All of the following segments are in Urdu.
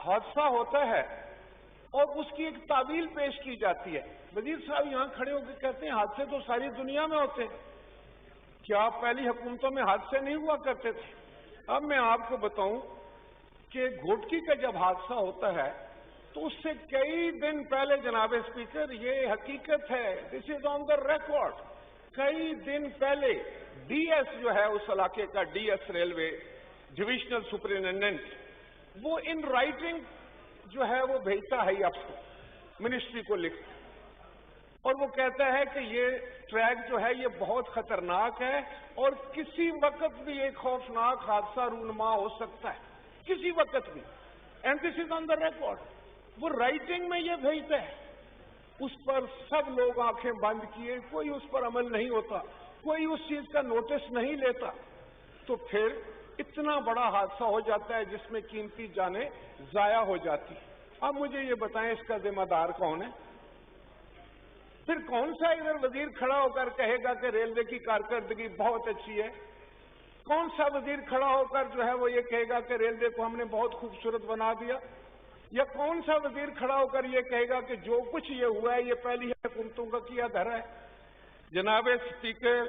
حادثہ ہوتا ہے اور اس کی ایک تعویل پیش کی جاتی ہے. وزیر صاحب یہاں کھڑے ہو کے کہتے ہیں حادثے تو ساری دنیا میں ہوتے ہیں. کیا پہلی حکومتوں میں حادثے نہیں ہوا کرتے تھے؟ اب میں آپ کو بتاؤں کہ گھوٹکی کا جب حادثہ ہوتا ہے تو اس سے کئی دن پہلے جناب اسپیکر، یہ حقیقت ہے، دس از آن دا ریکارڈ، کئی دن پہلے ڈی ایس جو ہے اس علاقے کا، D S railway divisional superintendent, وہ ان رائٹنگ جو ہے وہ بھیجتا ہے آپ کو، منسٹری کو لکھ، اور وہ کہتا ہے کہ یہ ٹریک جو ہے یہ بہت خطرناک ہے اور کسی وقت بھی ایک خوفناک حادثہ رونما ہو سکتا ہے، کسی وقت بھی. And this is on the record. وہ رائٹنگ میں یہ بھیجتا ہے. اس پر سب لوگ آنکھیں بند کیے، کوئی اس پر عمل نہیں ہوتا، کوئی اس چیز کا نوٹس نہیں لیتا. تو پھر اتنا بڑا حادثہ ہو جاتا ہے جس میں قیمتی جانیں ضائع ہو جاتی. اب مجھے یہ بتائیں اس کا ذمہ دار کون ہے؟ پھر کون سا ادھر وزیر کھڑا ہو کر کہے گا کہ ریلوے کی کارکردگی بہت اچھی ہے؟ کون سا وزیر کھڑا ہو کر جو ہے وہ یہ کہے گا کہ ریلوے کو ہم نے بہت خوبصورت بنا دیا؟ یا کون سا وزیر کھڑا ہو کر یہ کہے گا کہ جو کچھ یہ ہوا ہے یہ پہلی حکومتوں کا کیا دھرا ہے؟ جناب اسپیکر،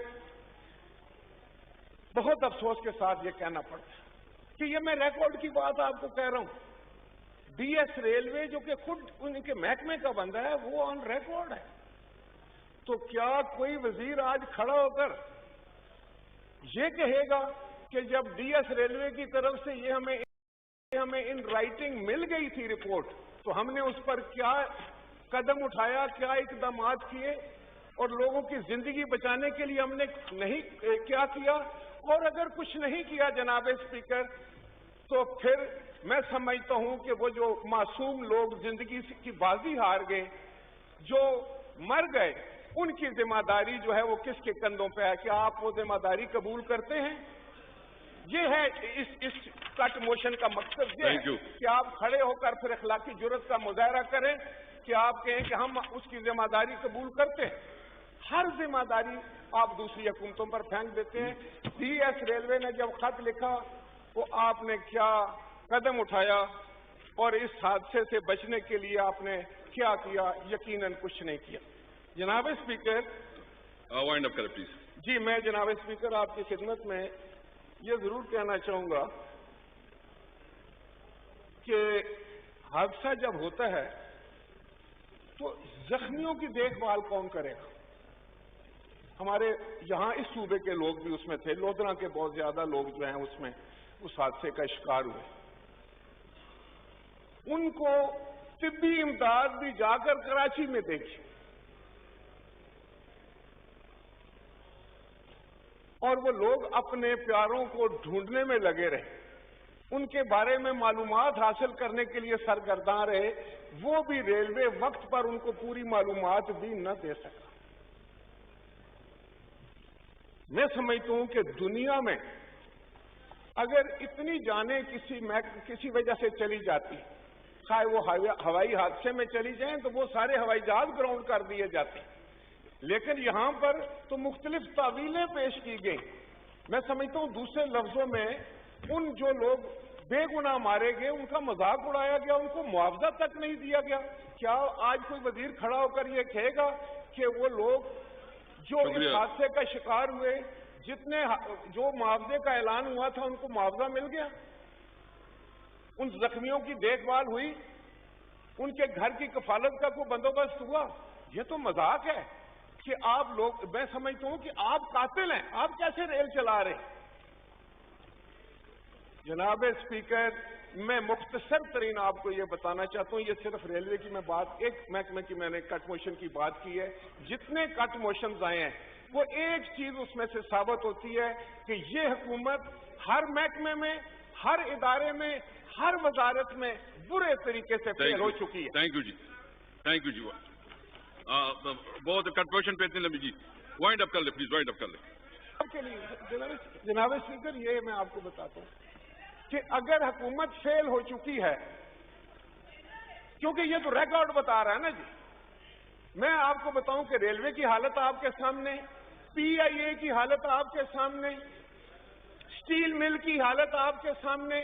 بہت افسوس کے ساتھ یہ کہنا پڑتا ہے کہ یہ میں ریکارڈ کی بات آپ کو کہہ رہا ہوں. ڈی ایس ریلوے جو کہ خود ان کے محکمے کا بندہ ہے وہ آن ریکارڈ ہے. تو کیا کوئی وزیر آج کھڑا ہو کر یہ کہے گا کہ جب ڈی ایس ریلوے کی طرف سے یہ ہمیں ان رائٹنگ مل گئی تھی رپورٹ تو ہم نے اس پر کیا قدم اٹھایا، کیا اقدامات کیے اور لوگوں کی زندگی بچانے کے لیے ہم نے نہیں کیا کیا؟ اور اگر کچھ نہیں کیا جناب اسپیکر تو پھر میں سمجھتا ہوں کہ وہ جو معصوم لوگ زندگی کی بازی ہار گئے، جو مر گئے، ان کی ذمہ داری جو ہے وہ کس کے کندھوں پہ ہے؟ کیا آپ وہ ذمہ داری قبول کرتے ہیں؟ یہ ہے اس کٹ موشن کا مقصد، یہ ہے کہ آپ کھڑے ہو کر پھر اخلاقی جرات کا مظاہرہ کریں کہ آپ کہیں کہ ہم اس کی ذمہ داری قبول کرتے ہیں. ہر ذمہ داری آپ دوسری حکومتوں پر پھینک دیتے ہیں. ڈی ایس ریلوے نے جب خط لکھا وہ آپ نے کیا قدم اٹھایا اور اس حادثے سے بچنے کے لیے آپ نے کیا کیا؟ یقیناً کچھ نہیں کیا. جناب اسپیکر، وائنڈ اپ کریں پلیز. جی میں جناب اسپیکر آپ کی خدمت میں یہ ضرور کہنا چاہوں گا کہ حادثہ جب ہوتا ہے تو زخمیوں کی دیکھ بھال کون کرے گا؟ ہمارے یہاں اس صوبے کے لوگ بھی اس میں تھے، لودھرا کے بہت زیادہ لوگ جو ہیں اس میں اس حادثے کا شکار ہوئے. ان کو طبی امداد بھی جا کر کراچی میں دیکھی اور وہ لوگ اپنے پیاروں کو ڈھونڈنے میں لگے رہے، ان کے بارے میں معلومات حاصل کرنے کے لیے سرگرداں رہے. وہ بھی ریلوے وقت پر ان کو پوری معلومات بھی نہ دے سکا. میں سمجھتا ہوں کہ دنیا میں اگر اتنی جانیں کسی وجہ سے چلی جاتی، خواہ وہ ہوائی حادثے میں چلی جائیں تو وہ سارے ہوائی جہاز گراؤنڈ کر دیے جاتے ہیں، لیکن یہاں پر تو مختلف تعویلیں پیش کی گئی. میں سمجھتا ہوں دوسرے لفظوں میں ان جو لوگ بے گناہ مارے گئے ان کا مذاق اڑایا گیا، ان کو معاوضہ تک نہیں دیا گیا. کیا آج کوئی وزیر کھڑا ہو کر یہ کہے گا کہ وہ لوگ جو اس حادثے کا شکار ہوئے، جو معاوضے کا اعلان ہوا تھا ان کو معاوضہ مل گیا؟ ان زخمیوں کی دیکھ بھال ہوئی؟ ان کے گھر کی کفالت کا کوئی بندوبست ہوا؟ یہ تو مذاق ہے کہ آپ لوگ، میں سمجھتا ہوں کہ آپ قاتل ہیں. آپ کیسے ریل چلا رہے ہیں؟ جناب اسپیکر، میں مختصر ترین آپ کو یہ بتانا چاہتا ہوں، یہ صرف ریلوے کی میں بات، ایک محکمے کی میں نے کٹ موشن کی بات کی ہے. جتنے کٹ موشنز آئے ہیں وہ ایک چیز اس میں سے ثابت ہوتی ہے کہ یہ حکومت ہر محکمے میں، ہر ادارے میں، ہر وزارت میں برے طریقے سے فیل ہو چکی ہے. Thank you ji, thank you ji. بہت کٹ موشن پہ اتنی لمبی جی، وائنڈ اپ کر لیں پلیز، وائنڈ اپ کر لیں. آپ کے لیے جناب اسپیکر یہ میں آپ کو بتاتا ہوں کہ اگر حکومت فیل ہو چکی ہے، کیونکہ یہ تو ریکارڈ بتا رہا ہے نا جی. میں آپ کو بتاؤں کہ ریلوے کی حالت آپ کے سامنے، پی آئی اے کی حالت آپ کے سامنے، اسٹیل مل کی حالت آپ کے سامنے،